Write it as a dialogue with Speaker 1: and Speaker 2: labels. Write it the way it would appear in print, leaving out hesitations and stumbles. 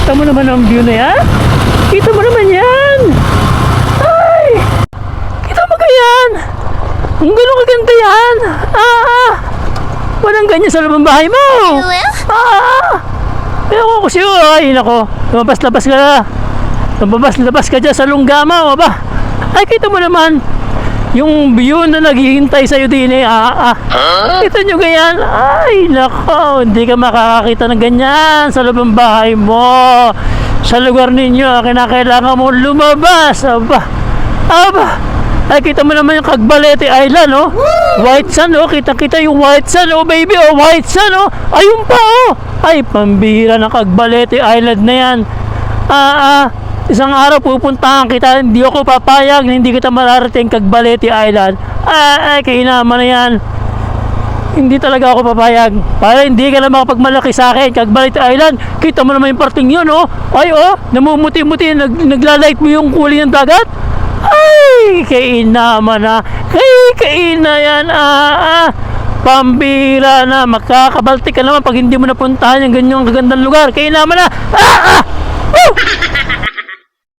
Speaker 1: Kita mo naman ang view na yan? Kita mo naman yan! Ay! Kita mo ganyan! Ang gano'ng kaganda yan! Walang ganyan sa loob ng bahay mo! Ewan ko siyo, ay nako, lumabas-labas ka na. Lumabas-labas ka dyan sa lunggama, aba. Ay, kita mo naman, yung view na naghihintay sa'yo din eh, Kita nyo ganyan, ay nako, hindi ka makakakita ng ganyan sa loob ng bahay mo. Sa lugar ninyo, kinakailangan mo lumabas, aba. Ay, kita mo naman yung Cagbalete Island, oh. White sand, oh. Kita-kita yung white sand, oh, baby, oh. White sand, oh. Ayun pa, oh. Ay, pambira ng Cagbalete Island na yan. Isang araw pupuntahan kita, hindi ako papayag na hindi kita mararating Cagbalete Island. Ay, kainaman na yan. Hindi talaga ako papayag. Para hindi ka na makapagmalaki sa akin, Cagbalete Island. Kita mo naman yung parting yun, oh. Ay, oh. Namumuti-muti, naglalight mo yung kulay ng dagat. Ay, kainaman na. Kaina yan. Pambira na. Makakabaltik ka naman pag hindi mo napuntahan yung ganyang kagandang lugar. Kainaman na.